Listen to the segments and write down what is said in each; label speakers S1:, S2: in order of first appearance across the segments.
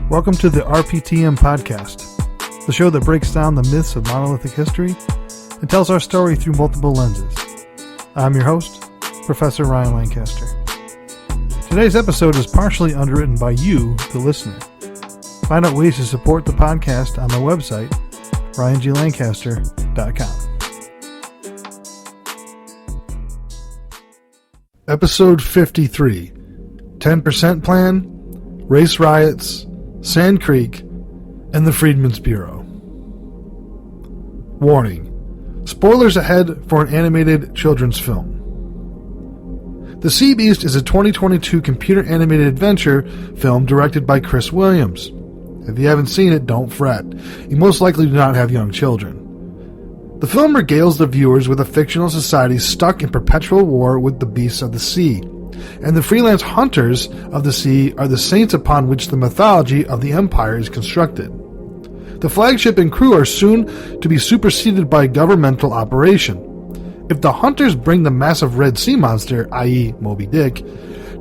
S1: Welcome to the RPTM podcast, the show that breaks down the myths of monolithic history and tells our story through multiple lenses. I'm your host, Professor RyanGLancaster. Today's episode is partially underwritten by you, the listener. Find out ways to support the podcast on my website, RyanGLancaster.com. Episode 53, 10% Plan, Race Riots, Sand Creek, and the Freedmen's Bureau. Warning. Spoilers ahead for an animated children's film. The Sea Beast is a 2022 computer-animated adventure film directed by Chris Williams. If you haven't seen it, don't fret. You most likely do not have young children. The film regales the viewers with a fictional society stuck in perpetual war with the beasts of the sea, and the freelance hunters of the sea are the saints upon which the mythology of the Empire is constructed. The flagship and crew are soon to be superseded by a governmental operation. If the hunters bring the massive red sea monster, i.e. Moby Dick,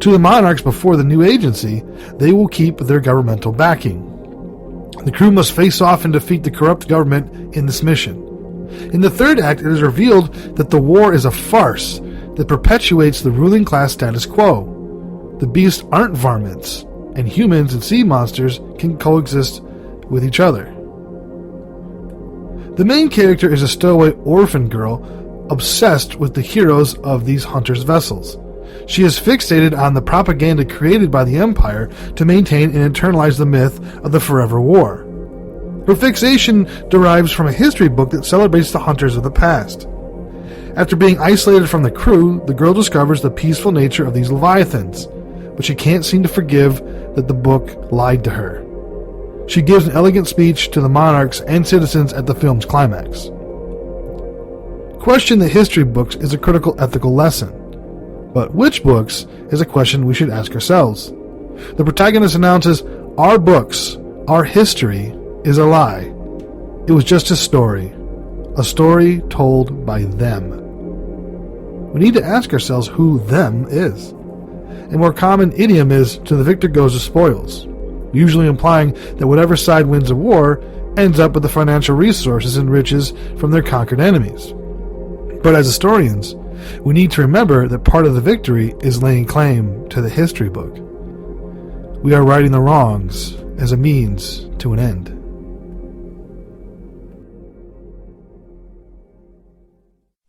S1: to the monarchs before the new agency, they will keep their governmental backing. The crew must face off and defeat the corrupt government in this mission. In the third act, it is revealed that the war is a farce that perpetuates the ruling class status quo. The beasts aren't varmints, and humans and sea monsters can coexist with each other. The main character is a stowaway orphan girl obsessed with the heroes of these hunters' vessels. She is fixated on the propaganda created by the Empire to maintain and internalize the myth of the Forever War. Her fixation derives from a history book that celebrates the hunters of the past. After being isolated from the crew, the girl discovers the peaceful nature of these leviathans, but she can't seem to forgive that the book lied to her. She gives an elegant speech to the monarchs and citizens at the film's climax. Question the history books is a critical ethical lesson, but which books is a question we should ask ourselves. The protagonist announces, "Our books, our history, is a lie. It was just a story told by them." We need to ask ourselves who them is. A more common idiom is, to the victor goes the spoils, usually implying that whatever side wins a war ends up with the financial resources and riches from their conquered enemies. But as historians, we need to remember that part of the victory is laying claim to the history book. We are righting the wrongs as a means to an end.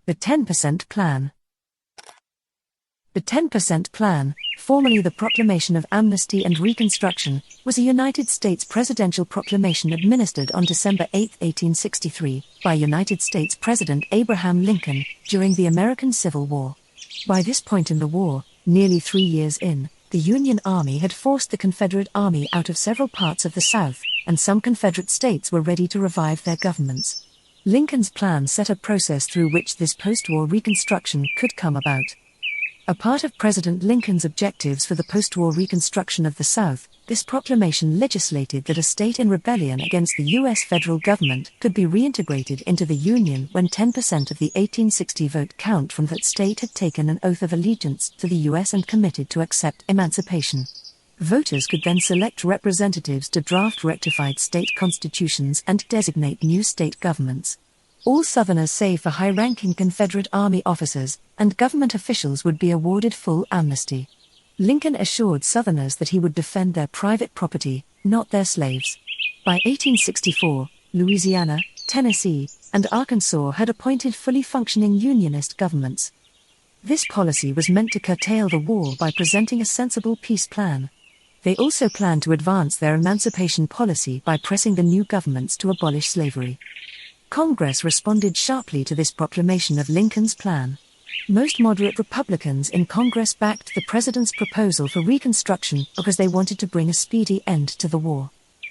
S2: The 10% Plan. The 10% Plan, formerly the Proclamation of Amnesty and Reconstruction, was a United States presidential proclamation administered on December 8, 1863, by United States President Abraham Lincoln during the American Civil War. By this point in the war, nearly 3 years in, the Union Army had forced the Confederate Army out of several parts of the South, and some Confederate states were ready to revive their governments. Lincoln's plan set a process through which this post-war reconstruction could come about. A part of President Lincoln's objectives for the post-war reconstruction of the South, this proclamation legislated that a state in rebellion against the U.S. federal government could be reintegrated into the Union when 10% of the 1860 vote count from that state had taken an oath of allegiance to the U.S. and committed to accept emancipation. Voters could then select representatives to draft rectified state constitutions and designate new state governments. All Southerners save for high-ranking Confederate Army officers and government officials would be awarded full amnesty. Lincoln assured Southerners that he would defend their private property, not their slaves. By 1864, Louisiana, Tennessee, and Arkansas had appointed fully functioning Unionist governments. This policy was meant to curtail the war by presenting a sensible peace plan. They also planned to advance their emancipation policy by pressing the new governments to abolish slavery. Congress responded sharply to this proclamation of Lincoln's plan. Most moderate Republicans in Congress backed the president's proposal for Reconstruction because they wanted to bring a speedy end to the war.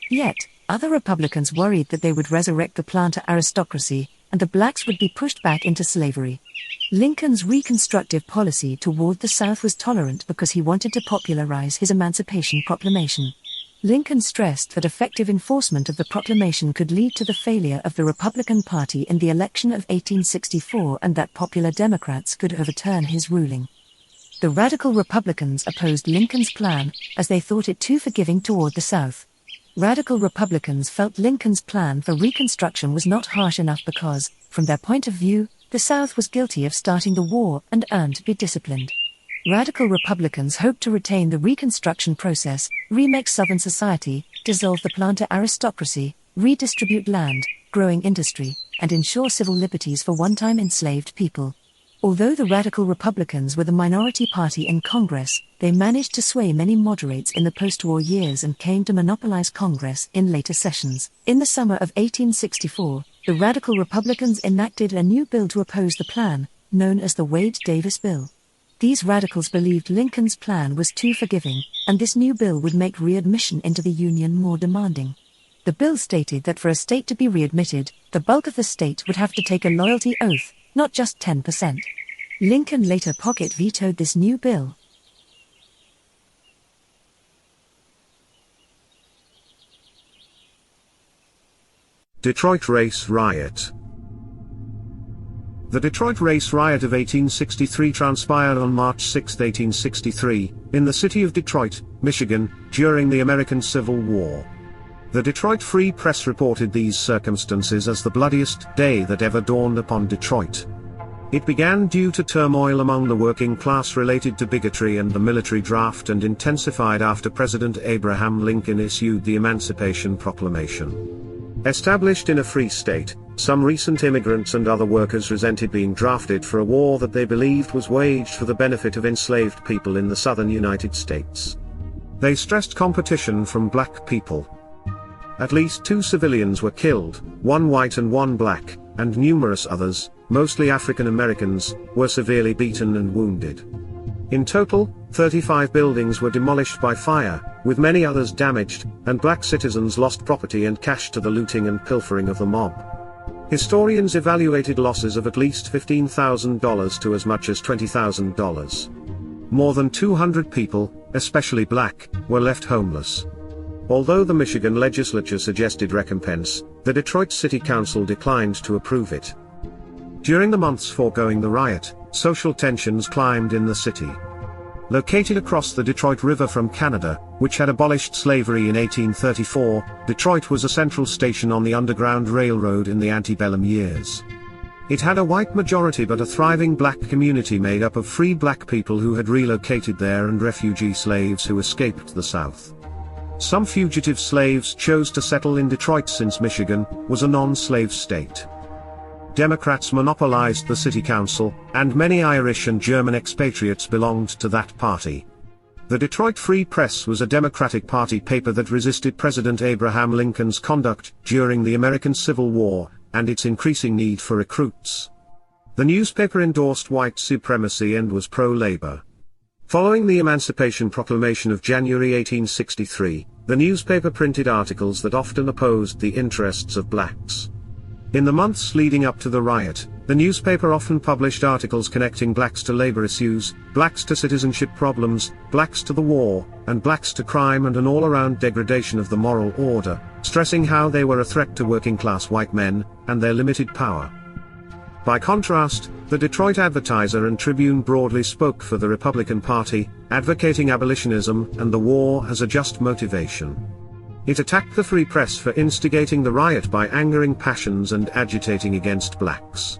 S2: Yet, other Republicans worried that they would resurrect the planter aristocracy, and the blacks would be pushed back into slavery. Lincoln's reconstructive policy toward the South was tolerant because he wanted to popularize his Emancipation Proclamation. Lincoln stressed that effective enforcement of the proclamation could lead to the failure of the Republican Party in the election of 1864 and that popular Democrats could overturn his ruling. The radical Republicans opposed Lincoln's plan, as they thought it too forgiving toward the South. Radical Republicans felt Lincoln's plan for Reconstruction was not harsh enough because, from their point of view, the South was guilty of starting the war and earned to be disciplined. Radical Republicans hoped to retain the Reconstruction process, remake Southern society, dissolve the planter aristocracy, redistribute land, growing industry, and ensure civil liberties for one-time enslaved people. Although the Radical Republicans were the minority party in Congress, they managed to sway many moderates in the post-war years and came to monopolize Congress in later sessions. In the summer of 1864, the Radical Republicans enacted a new bill to oppose the plan, known as the Wade-Davis Bill. These radicals believed Lincoln's plan was too forgiving, and this new bill would make readmission into the Union more demanding. The bill stated that for a state to be readmitted, the bulk of the state would have to take a loyalty oath, not just 10%. Lincoln later pocket vetoed this new bill.
S3: Detroit Race Riot. The Detroit Race Riot of 1863 transpired on March 6, 1863, in the city of Detroit, Michigan, during the American Civil War. The Detroit Free Press reported these circumstances as the bloodiest day that ever dawned upon Detroit. It began due to turmoil among the working class related to bigotry and the military draft and intensified after President Abraham Lincoln issued the Emancipation Proclamation. Established in a free state, some recent immigrants and other workers resented being drafted for a war that they believed was waged for the benefit of enslaved people in the southern United States. They stressed competition from black people. At least 2 civilians were killed, 1 white and 1 black, and numerous others, mostly African Americans, were severely beaten and wounded. In total, 35 buildings were demolished by fire, with many others damaged, and black citizens lost property and cash to the looting and pilfering of the mob. Historians evaluated losses of at least $15,000 to as much as $20,000. More than 200 people, especially black, were left homeless. Although the Michigan legislature suggested recompense, the Detroit City Council declined to approve it. During the months foregoing the riot, social tensions climbed in the city. Located across the Detroit River from Canada, which had abolished slavery in 1834, Detroit was a central station on the Underground Railroad in the antebellum years. It had a white majority but a thriving black community made up of free black people who had relocated there and refugee slaves who escaped the South. Some fugitive slaves chose to settle in Detroit since Michigan was a non-slave state. Democrats monopolized the city council, and many Irish and German expatriates belonged to that party. The Detroit Free Press was a Democratic Party paper that resisted President Abraham Lincoln's conduct during the American Civil War, and its increasing need for recruits. The newspaper endorsed white supremacy and was pro-labor. Following the Emancipation Proclamation of January 1863, the newspaper printed articles that often opposed the interests of blacks. In the months leading up to the riot, the newspaper often published articles connecting blacks to labor issues, blacks to citizenship problems, blacks to the war, and blacks to crime and an all-around degradation of the moral order, stressing how they were a threat to working-class white men, and their limited power. By contrast, the Detroit Advertiser and Tribune broadly spoke for the Republican Party, advocating abolitionism and the war as a just motivation. It attacked the free press for instigating the riot by angering passions and agitating against blacks.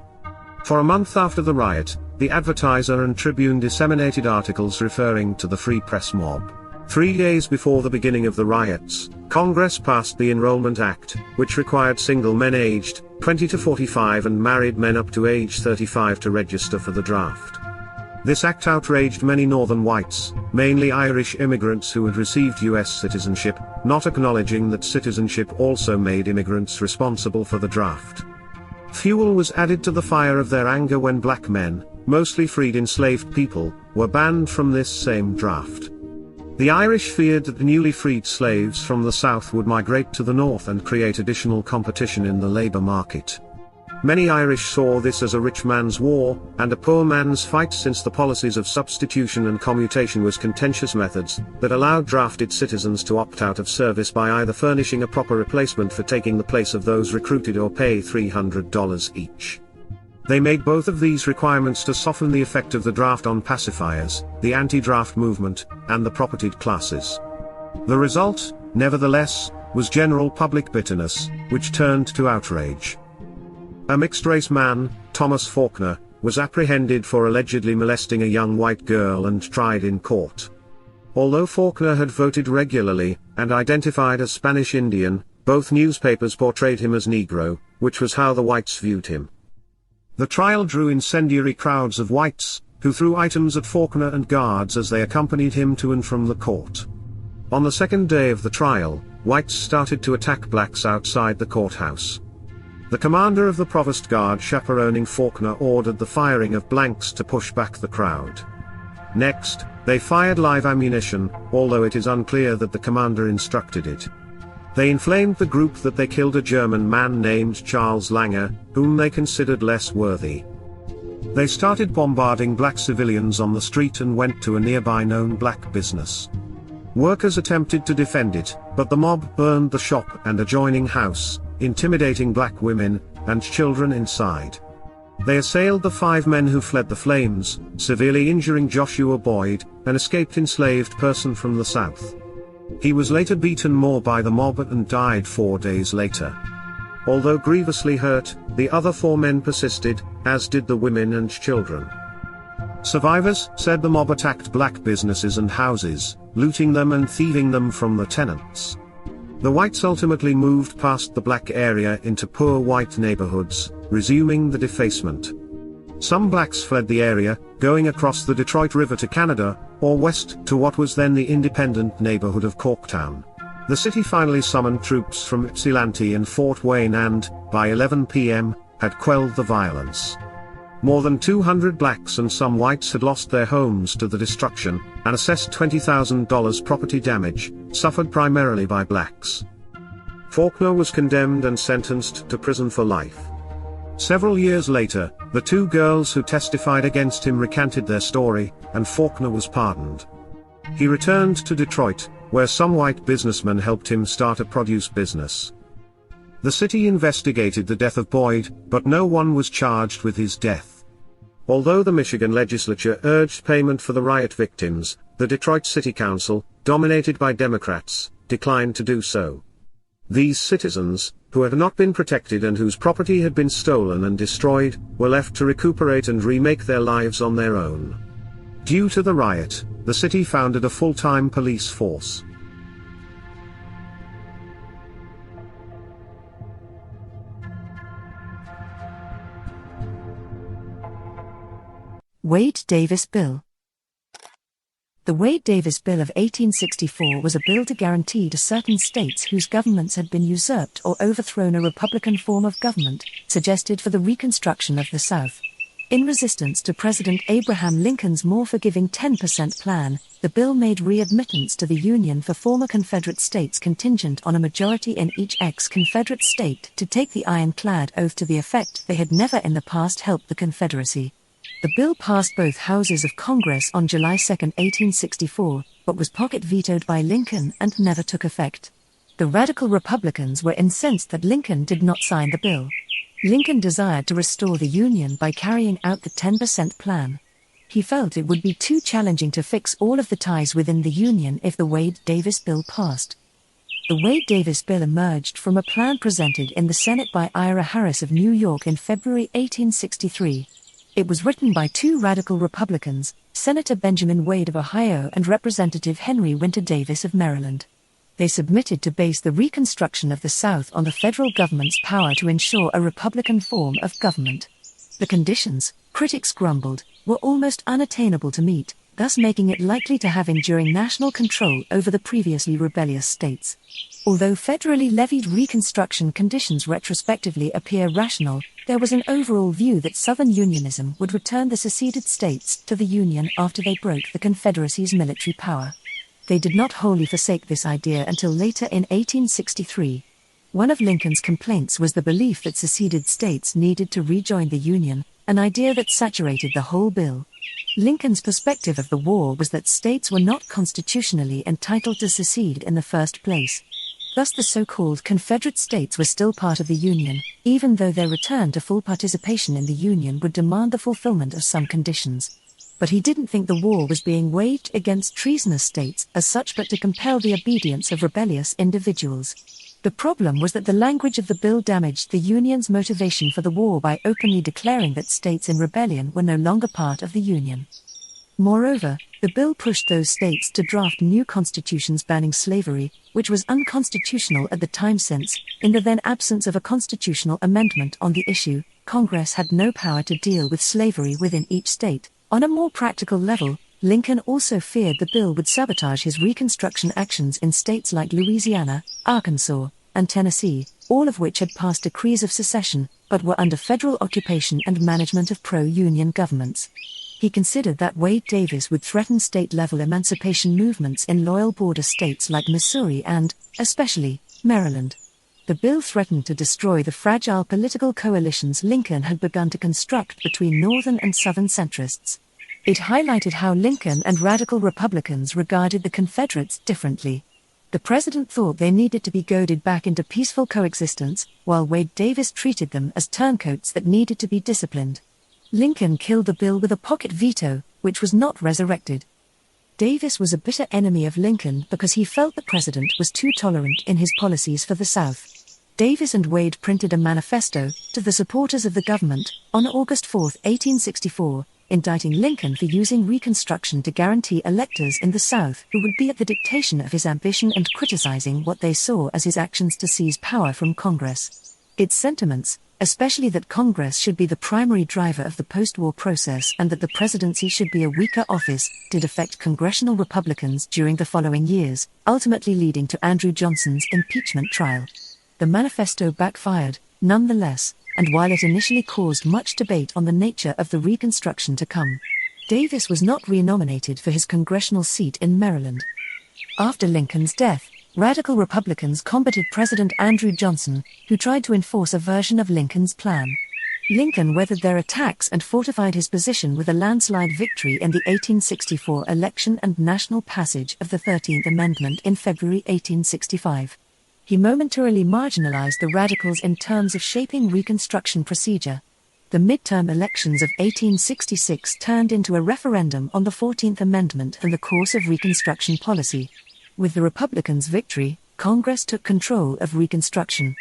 S3: For a month after the riot, the Advertiser and Tribune disseminated articles referring to the free press mob. 3 days before the beginning of the riots, Congress passed the Enrollment Act, which required single men aged 20 to 45 and married men up to age 35 to register for the draft. This act outraged many northern whites, mainly Irish immigrants who had received U.S. citizenship, not acknowledging that citizenship also made immigrants responsible for the draft. Fuel was added to the fire of their anger when black men, mostly freed enslaved people, were banned from this same draft. The Irish feared that the newly freed slaves from the South would migrate to the North and create additional competition in the labor market. Many Irish saw this as a rich man's war, and a poor man's fight, since the policies of substitution and commutation was contentious methods that allowed drafted citizens to opt out of service by either furnishing a proper replacement for taking the place of those recruited or pay $300 each. They made both of these requirements to soften the effect of the draft on pacifiers, the anti-draft movement, and the propertied classes. The result, nevertheless, was general public bitterness, which turned to outrage. A mixed-race man, Thomas Faulkner, was apprehended for allegedly molesting a young white girl and tried in court. Although Faulkner had voted regularly, and identified as Spanish Indian, both newspapers portrayed him as Negro, which was how the whites viewed him. The trial drew incendiary crowds of whites, who threw items at Faulkner and guards as they accompanied him to and from the court. On the second day of the trial, whites started to attack blacks outside the courthouse. The commander of the provost guard chaperoning Faulkner ordered the firing of blanks to push back the crowd. Next, they fired live ammunition, although it is unclear that the commander instructed it. They inflamed the group that they killed a German man named Charles Langer, whom they considered less worthy. They started bombarding black civilians on the street and went to a nearby known black business. Workers attempted to defend it, but the mob burned the shop and adjoining house, intimidating black women and children inside. They assailed the 5 men who fled the flames, severely injuring Joshua Boyd, an escaped enslaved person from the South. He was later beaten more by the mob and died 4 days later. Although grievously hurt, the other 4 men persisted, as did the women and children. Survivors said the mob attacked black businesses and houses, looting them and thieving them from the tenants. The whites ultimately moved past the black area into poor white neighborhoods, resuming the defacement. Some blacks fled the area, going across the Detroit River to Canada, or west to what was then the independent neighborhood of Corktown. The city finally summoned troops from Ypsilanti and Fort Wayne and, by 11 p.m., had quelled the violence. More than 200 blacks and some whites had lost their homes to the destruction, and assessed $20,000 property damage, suffered primarily by blacks. Faulkner was condemned and sentenced to prison for life. Several years later, the 2 girls who testified against him recanted their story, and Faulkner was pardoned. He returned to Detroit, where some white businessmen helped him start a produce business. The city investigated the death of Boyd, but no one was charged with his death. Although the Michigan legislature urged payment for the riot victims, the Detroit City Council, dominated by Democrats, declined to do so. These citizens, who had not been protected and whose property had been stolen and destroyed, were left to recuperate and remake their lives on their own. Due to the riot, the city founded a full-time police force.
S2: Wade-Davis Bill. The Wade-Davis Bill of 1864 was a bill to guarantee to certain states whose governments had been usurped or overthrown a Republican form of government, suggested for the Reconstruction of the South. In resistance to President Abraham Lincoln's more forgiving 10% plan, the bill made readmittance to the Union for former Confederate states contingent on a majority in each ex-Confederate state to take the ironclad oath to the effect they had never in the past helped the Confederacy. The bill passed both houses of Congress on July 2, 1864, but was pocket vetoed by Lincoln and never took effect. The radical Republicans were incensed that Lincoln did not sign the bill. Lincoln desired to restore the Union by carrying out the 10% plan. He felt it would be too challenging to fix all of the ties within the Union if the Wade-Davis Bill passed. The Wade-Davis Bill emerged from a plan presented in the Senate by Ira Harris of New York in February 1863. It was written by 2 radical Republicans, Senator Benjamin Wade of Ohio and Representative Henry Winter Davis of Maryland. They submitted to base the Reconstruction of the South on the federal government's power to ensure a Republican form of government. The conditions, critics grumbled, were almost unattainable to meet, thus making it likely to have enduring national control over the previously rebellious states. Although federally levied Reconstruction conditions retrospectively appear rational, there was an overall view that Southern Unionism would return the seceded states to the Union after they broke the Confederacy's military power. They did not wholly forsake this idea until later in 1863. One of Lincoln's complaints was the belief that seceded states needed to rejoin the Union, an idea that saturated the whole bill. Lincoln's perspective of the war was that states were not constitutionally entitled to secede in the first place. Thus the so-called Confederate states were still part of the Union, even though their return to full participation in the Union would demand the fulfillment of some conditions. But he didn't think the war was being waged against treasonous states as such but to compel the obedience of rebellious individuals. The problem was that the language of the bill damaged the Union's motivation for the war by openly declaring that states in rebellion were no longer part of the Union. Moreover, the bill pushed those states to draft new constitutions banning slavery, which was unconstitutional at the time since, in the then absence of a constitutional amendment on the issue, Congress had no power to deal with slavery within each state. On a more practical level, Lincoln also feared the bill would sabotage his Reconstruction actions in states like Louisiana, Arkansas, and Tennessee, all of which had passed decrees of secession, but were under federal occupation and management of pro-Union governments. He considered that Wade Davis would threaten state-level emancipation movements in loyal border states like Missouri and, especially, Maryland. The bill threatened to destroy the fragile political coalitions Lincoln had begun to construct between Northern and Southern centrists. It highlighted how Lincoln and radical Republicans regarded the Confederates differently. The president thought they needed to be goaded back into peaceful coexistence, while Wade Davis treated them as turncoats that needed to be disciplined. Lincoln killed the bill with a pocket veto, which was not resurrected. Davis was a bitter enemy of Lincoln because he felt the president was too tolerant in his policies for the South. Davis and Wade printed a manifesto to the supporters of the government on August 4, 1864, indicting Lincoln for using Reconstruction to guarantee electors in the South who would be at the dictation of his ambition and criticizing what they saw as his actions to seize power from Congress. Its sentiments, especially that Congress should be the primary driver of the post-war process and that the presidency should be a weaker office, did affect congressional Republicans during the following years, ultimately leading to Andrew Johnson's impeachment trial. The manifesto backfired, nonetheless, and while it initially caused much debate on the nature of the Reconstruction to come, Davis was not renominated for his congressional seat in Maryland. After Lincoln's death, radical Republicans combated President Andrew Johnson, who tried to enforce a version of Lincoln's plan. Lincoln weathered their attacks and fortified his position with a landslide victory in the 1864 election and national passage of the 13th Amendment in February 1865. He momentarily marginalized the radicals in terms of shaping Reconstruction procedure. The midterm elections of 1866 turned into a referendum on the 14th Amendment and the course of Reconstruction policy. With the Republicans' victory, Congress took control of Reconstruction.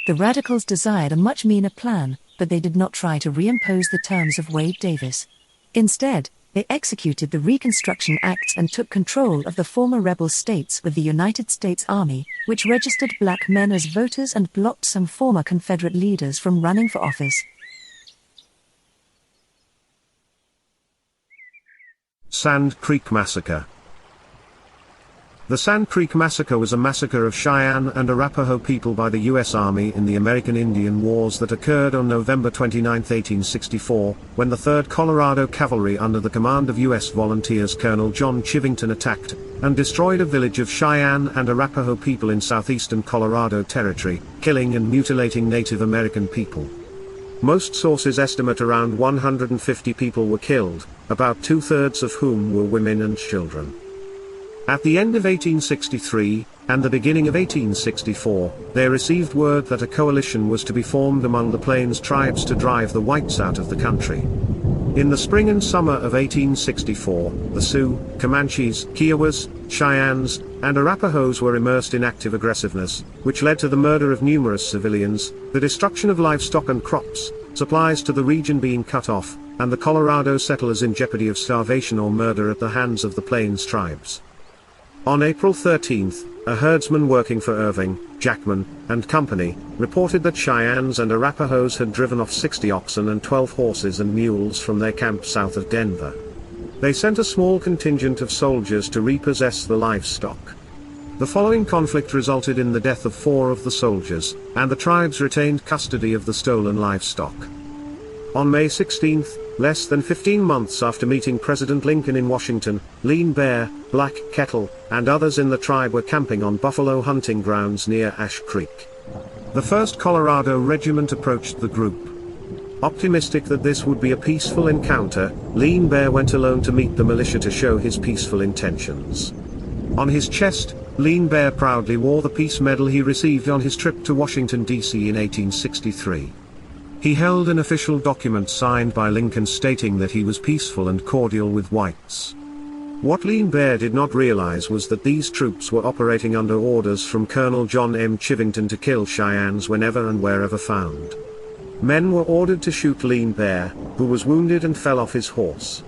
S2: The radicals desired a much meaner plan, but they did not try to reimpose the terms of Wade Davis. Instead, they executed the Reconstruction Acts and took control of the former rebel states with the United States Army, which registered black men as voters and blocked some former Confederate leaders from running for office.
S3: Sand Creek Massacre. The Sand Creek Massacre was a massacre of Cheyenne and Arapaho people by the U.S. Army in the American Indian Wars that occurred on November 29, 1864, when the 3rd Colorado Cavalry under the command of U.S. Volunteers Colonel John Chivington attacked and destroyed a village of Cheyenne and Arapaho people in southeastern Colorado Territory, killing and mutilating Native American people. Most sources estimate around 150 people were killed, about 2/3 of whom were women and children. At the end of 1863, and the beginning of 1864, they received word that a coalition was to be formed among the Plains tribes to drive the whites out of the country. In the spring and summer of 1864, the Sioux, Comanches, Kiowas, Cheyennes, and Arapahoes were immersed in active aggressiveness, which led to the murder of numerous civilians, the destruction of livestock and crops, supplies to the region being cut off, and the Colorado settlers in jeopardy of starvation or murder at the hands of the Plains tribes. On April 13, a herdsman working for Irving, Jackman, and Company, reported that Cheyennes and Arapahoes had driven off 60 oxen and 12 horses and mules from their camp south of Denver. They sent a small contingent of soldiers to repossess the livestock. The following conflict resulted in the death of 4 of the soldiers, and the tribes retained custody of the stolen livestock. On May 16, less than 15 months after meeting President Lincoln in Washington, Lean Bear, Black Kettle, and others in the tribe were camping on buffalo hunting grounds near Ash Creek. The 1st Colorado Regiment approached the group. Optimistic that this would be a peaceful encounter, Lean Bear went alone to meet the militia to show his peaceful intentions. On his chest, Lean Bear proudly wore the Peace Medal he received on his trip to Washington, D.C. in 1863. He held an official document signed by Lincoln stating that he was peaceful and cordial with whites. What Lean Bear did not realize was that these troops were operating under orders from Colonel John M. Chivington to kill Cheyennes whenever and wherever found. Men were ordered to shoot Lean Bear, who was wounded and fell off his horse.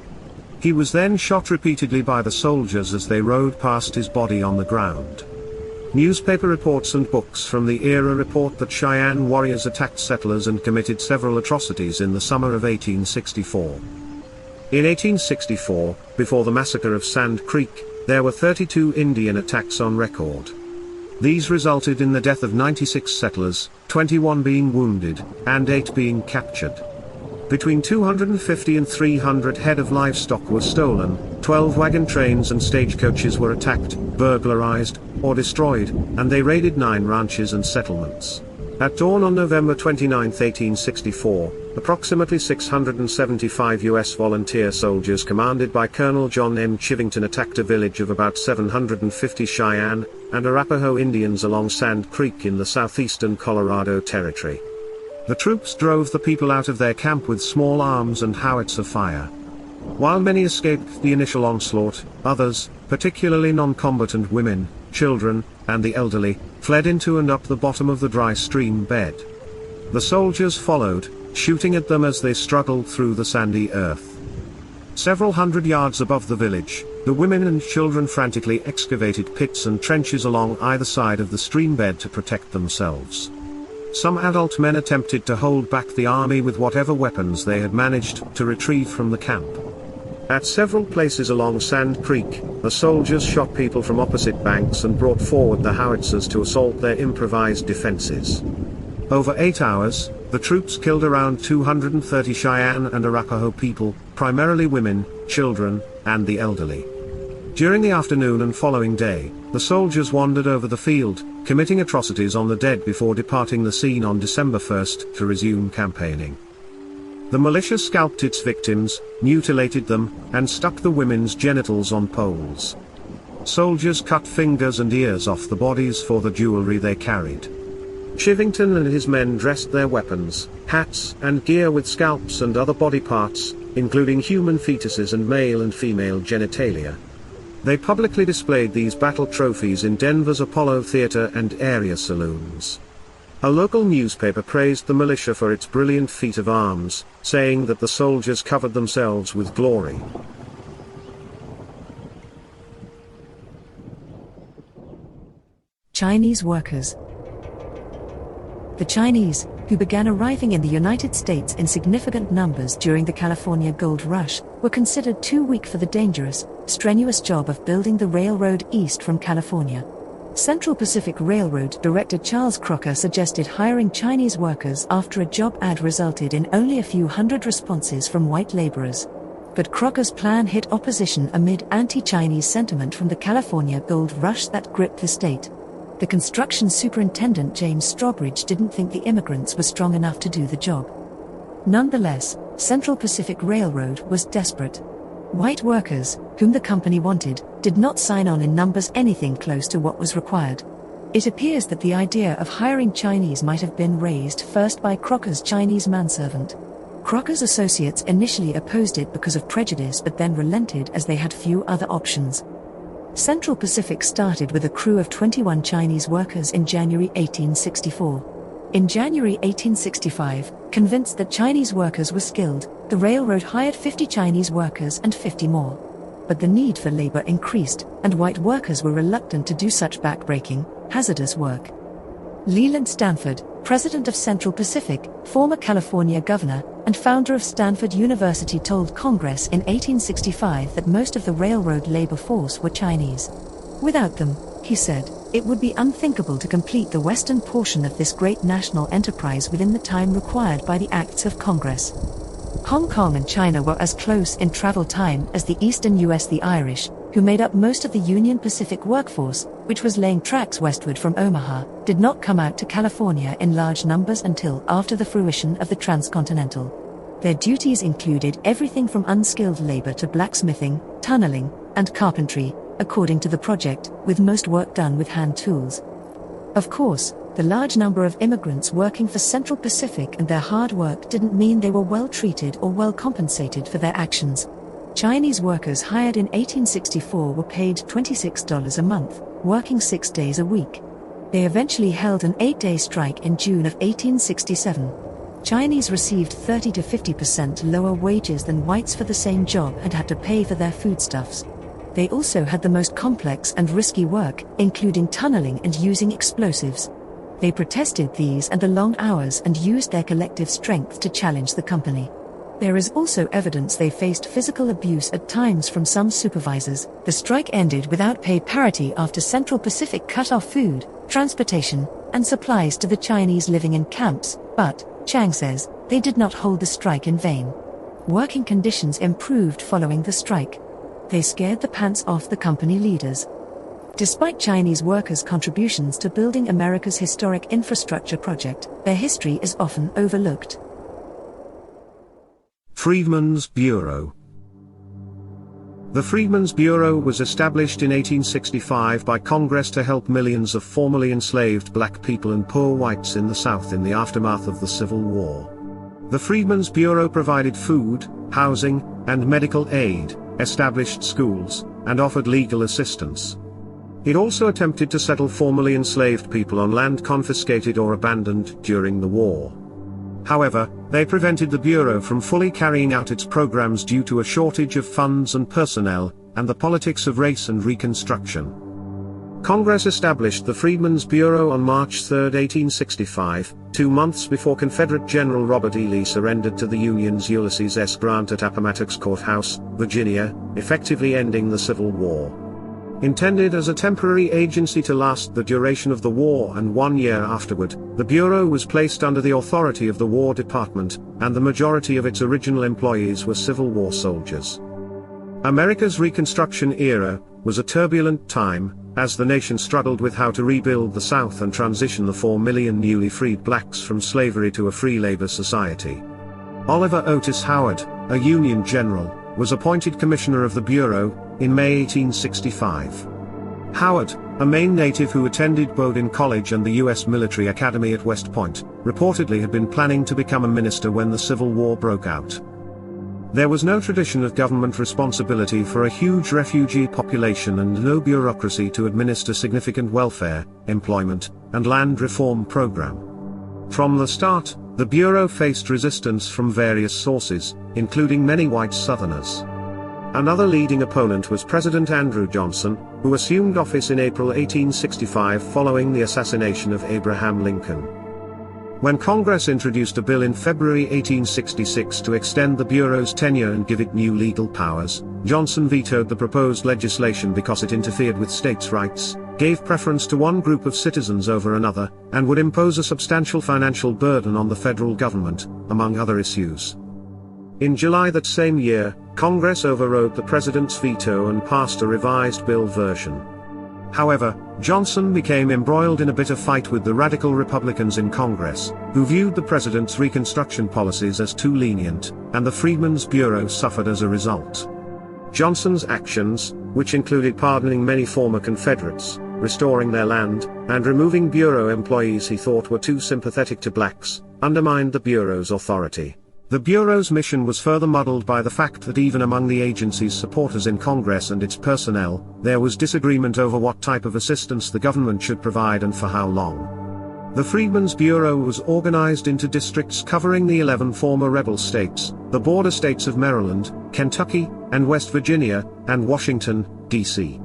S3: He was then shot repeatedly by the soldiers as they rode past his body on the ground. Newspaper reports and books from the era report that Cheyenne warriors attacked settlers and committed several atrocities in the summer of 1864. In 1864, before the massacre of Sand Creek, there were 32 Indian attacks on record. These resulted in the death of 96 settlers, 21 being wounded, and 8 being captured. Between 250 and 300 head of livestock were stolen, 12 wagon trains and stagecoaches were attacked, burglarized, or destroyed, and they raided 9 ranches and settlements. At dawn on November 29, 1864, approximately 675 U.S. volunteer soldiers commanded by Colonel John M. Chivington attacked a village of about 750 Cheyenne and Arapaho Indians along Sand Creek in the southeastern Colorado Territory. The troops drove the people out of their camp with small arms and howitzer fire. While many escaped the initial onslaught, others, particularly non-combatant women, children, and the elderly, fled into and up the bottom of the dry stream bed. The soldiers followed, shooting at them as they struggled through the sandy earth. Several hundred yards above the village, the women and children frantically excavated pits and trenches along either side of the stream bed to protect themselves. Some adult men attempted to hold back the army with whatever weapons they had managed to retrieve from the camp. At several places along Sand Creek, the soldiers shot people from opposite banks and brought forward the howitzers to assault their improvised defenses. Over 8 hours, the troops killed around 230 Cheyenne and Arapaho people, primarily women, children, and the elderly. During the afternoon and following day, the soldiers wandered over the field, committing atrocities on the dead before departing the scene on December 1st to resume campaigning. The militia scalped its victims, mutilated them, and stuck the women's genitals on poles. Soldiers cut fingers and ears off the bodies for the jewelry they carried. Chivington and his men dressed their weapons, hats, and gear with scalps and other body parts, including human fetuses and male and female genitalia. They publicly displayed these battle trophies in Denver's Apollo Theater and area saloons. A local newspaper praised the militia for its brilliant feat of arms, saying that the soldiers covered themselves with glory.
S2: Chinese workers. The Chinese, who began arriving in the United States in significant numbers during the California Gold Rush, were considered too weak for the dangerous, strenuous job of building the railroad east from California. Central Pacific Railroad Director Charles Crocker suggested hiring Chinese workers after a job ad resulted in only a few hundred responses from white laborers. But Crocker's plan hit opposition amid anti-Chinese sentiment from the California Gold Rush that gripped the state. The construction superintendent James Strawbridge didn't think the immigrants were strong enough to do the job. Nonetheless, Central Pacific Railroad was desperate. White workers, whom the company wanted, did not sign on in numbers anything close to what was required. It appears that the idea of hiring Chinese might have been raised first by Crocker's Chinese manservant. Crocker's associates initially opposed it because of prejudice but then relented as they had few other options. Central Pacific started with a crew of 21 Chinese workers in January 1864. In January 1865, convinced that Chinese workers were skilled, the railroad hired 50 Chinese workers and 50 more. But the need for labor increased, and white workers were reluctant to do such backbreaking, hazardous work. Leland Stanford, president of Central Pacific, former California governor, and founder of Stanford University, told Congress in 1865 that most of the railroad labor force were Chinese. Without them, he said, it would be unthinkable to complete the western portion of this great national enterprise within the time required by the acts of Congress. Hong Kong and China were as close in travel time as the eastern U.S. The Irish, who made up most of the Union Pacific workforce, which was laying tracks westward from Omaha, did not come out to California in large numbers until after the fruition of the transcontinental. Their duties included everything from unskilled labor to blacksmithing, tunneling, and carpentry, according to the project, with most work done with hand tools. Of course, the large number of immigrants working for Central Pacific and their hard work didn't mean they were well treated or well compensated for their actions. Chinese workers hired in 1864 were paid $26 a month, working 6 days a week. They eventually held an 8-day strike in June of 1867. Chinese received 30 to 50% lower wages than whites for the same job and had to pay for their foodstuffs. They also had the most complex and risky work, including tunneling and using explosives. They protested these and the long hours and used their collective strength to challenge the company. There is also evidence they faced physical abuse at times from some supervisors. The strike ended without pay parity after Central Pacific cut off food, transportation, and supplies to the Chinese living in camps, but, Chang says, they did not hold the strike in vain. Working conditions improved following the strike. They scared the pants off the company leaders. Despite Chinese workers' contributions to building America's historic infrastructure project, their history is often overlooked.
S3: Freedmen's Bureau. The Freedmen's Bureau was established in 1865 by Congress to help millions of formerly enslaved black people and poor whites in the South in the aftermath of the Civil War. The Freedmen's Bureau provided food, housing, and medical aid, established schools, and offered legal assistance. It also attempted to settle formerly enslaved people on land confiscated or abandoned during the war. However, they prevented the Bureau from fully carrying out its programs due to a shortage of funds and personnel, and the politics of race and Reconstruction. Congress established the Freedmen's Bureau on March 3, 1865, 2 months before Confederate General Robert E. Lee surrendered to the Union's Ulysses S. Grant at Appomattox Courthouse, Virginia, effectively ending the Civil War. Intended as a temporary agency to last the duration of the war and 1 year afterward, the Bureau was placed under the authority of the War Department, and the majority of its original employees were Civil War soldiers. America's Reconstruction era was a turbulent time, as the nation struggled with how to rebuild the South and transition the 4 million newly freed blacks from slavery to a free labor society. Oliver Otis Howard, a Union general, was appointed commissioner of the Bureau in May 1865. Howard, a Maine native who attended Bowdoin College and the U.S. Military Academy at West Point, reportedly had been planning to become a minister when the Civil War broke out. There was no tradition of government responsibility for a huge refugee population and no bureaucracy to administer significant welfare, employment, and land reform program. From the start, the Bureau faced resistance from various sources, including many white Southerners. Another leading opponent was President Andrew Johnson, who assumed office in April 1865 following the assassination of Abraham Lincoln. When Congress introduced a bill in February 1866 to extend the Bureau's tenure and give it new legal powers, Johnson vetoed the proposed legislation because it interfered with states' rights, gave preference to one group of citizens over another, and would impose a substantial financial burden on the federal government, among other issues. In July that same year, Congress overrode the president's veto and passed a revised bill version. However, Johnson became embroiled in a bitter fight with the radical Republicans in Congress, who viewed the president's Reconstruction policies as too lenient, and the Freedmen's Bureau suffered as a result. Johnson's actions, which included pardoning many former Confederates, restoring their land, and removing Bureau employees he thought were too sympathetic to blacks, undermined the Bureau's authority. The Bureau's mission was further muddled by the fact that even among the agency's supporters in Congress and its personnel, there was disagreement over what type of assistance the government should provide and for how long. The Freedmen's Bureau was organized into districts covering the 11 former rebel states, the border states of Maryland, Kentucky, and West Virginia, and Washington, D.C.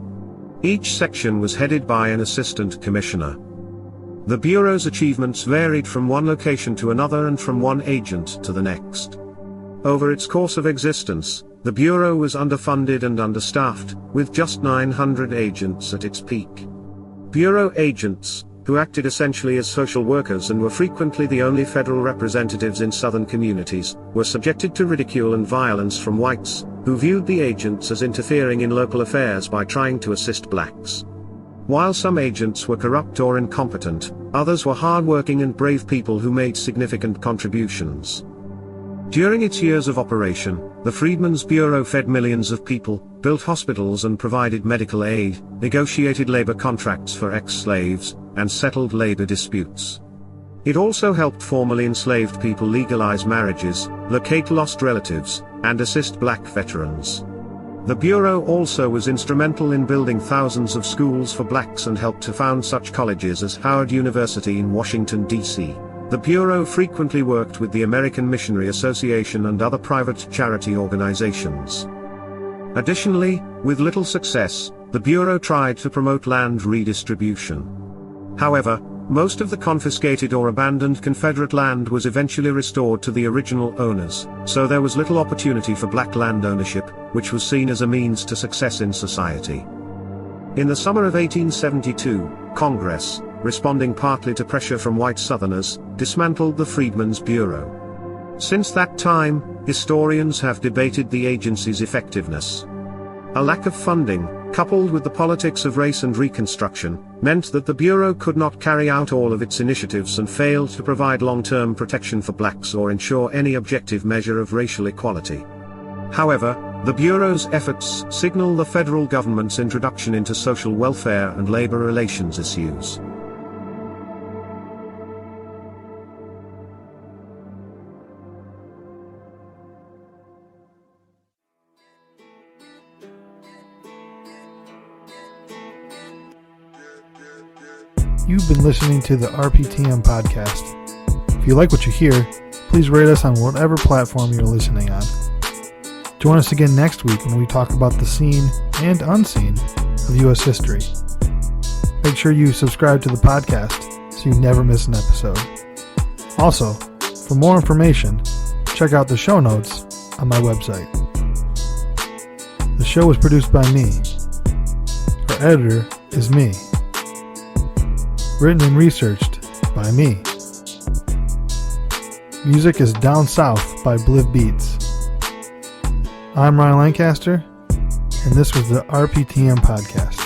S3: Each section was headed by an assistant commissioner. The Bureau's achievements varied from one location to another and from one agent to the next. Over its course of existence, the Bureau was underfunded and understaffed, with just 900 agents at its peak. Bureau agents, who acted essentially as social workers and were frequently the only federal representatives in Southern communities, were subjected to ridicule and violence from whites, who viewed the agents as interfering in local affairs by trying to assist blacks. While some agents were corrupt or incompetent, others were hardworking and brave people who made significant contributions. During its years of operation, the Freedmen's Bureau fed millions of people, built hospitals and provided medical aid, negotiated labor contracts for ex-slaves, and settled labor disputes. It also helped formerly enslaved people legalize marriages, locate lost relatives, and assist black veterans. The Bureau also was instrumental in building thousands of schools for blacks and helped to found such colleges as Howard University in Washington, D.C. The Bureau frequently worked with the American Missionary Association and other private charity organizations. Additionally, with little success, the Bureau tried to promote land redistribution. However, most of the confiscated or abandoned Confederate land was eventually restored to the original owners, so there was little opportunity for black land ownership, which was seen as a means to success in society. In the summer of 1872, Congress, responding partly to pressure from white Southerners, dismantled the Freedmen's Bureau. Since that time, historians have debated the agency's effectiveness. A lack of funding, coupled with the politics of race and Reconstruction, meant that the Bureau could not carry out all of its initiatives and failed to provide long-term protection for blacks or ensure any objective measure of racial equality. However, the Bureau's efforts signal the federal government's introduction into social welfare and labor relations issues.
S1: You've been listening to the RPTM podcast. If you like what you hear, please rate us on whatever platform you're listening on. Join us again next week when we talk about the seen and unseen of U.S. history. Make sure you subscribe to the podcast so you never miss an episode. Also, for more information, check out the show notes on my website. The show was produced by me. Our editor is me. Written and researched by me. Music is Down South by Bliv Beats. I'm RyanGLancaster, and this was the RPTM podcast.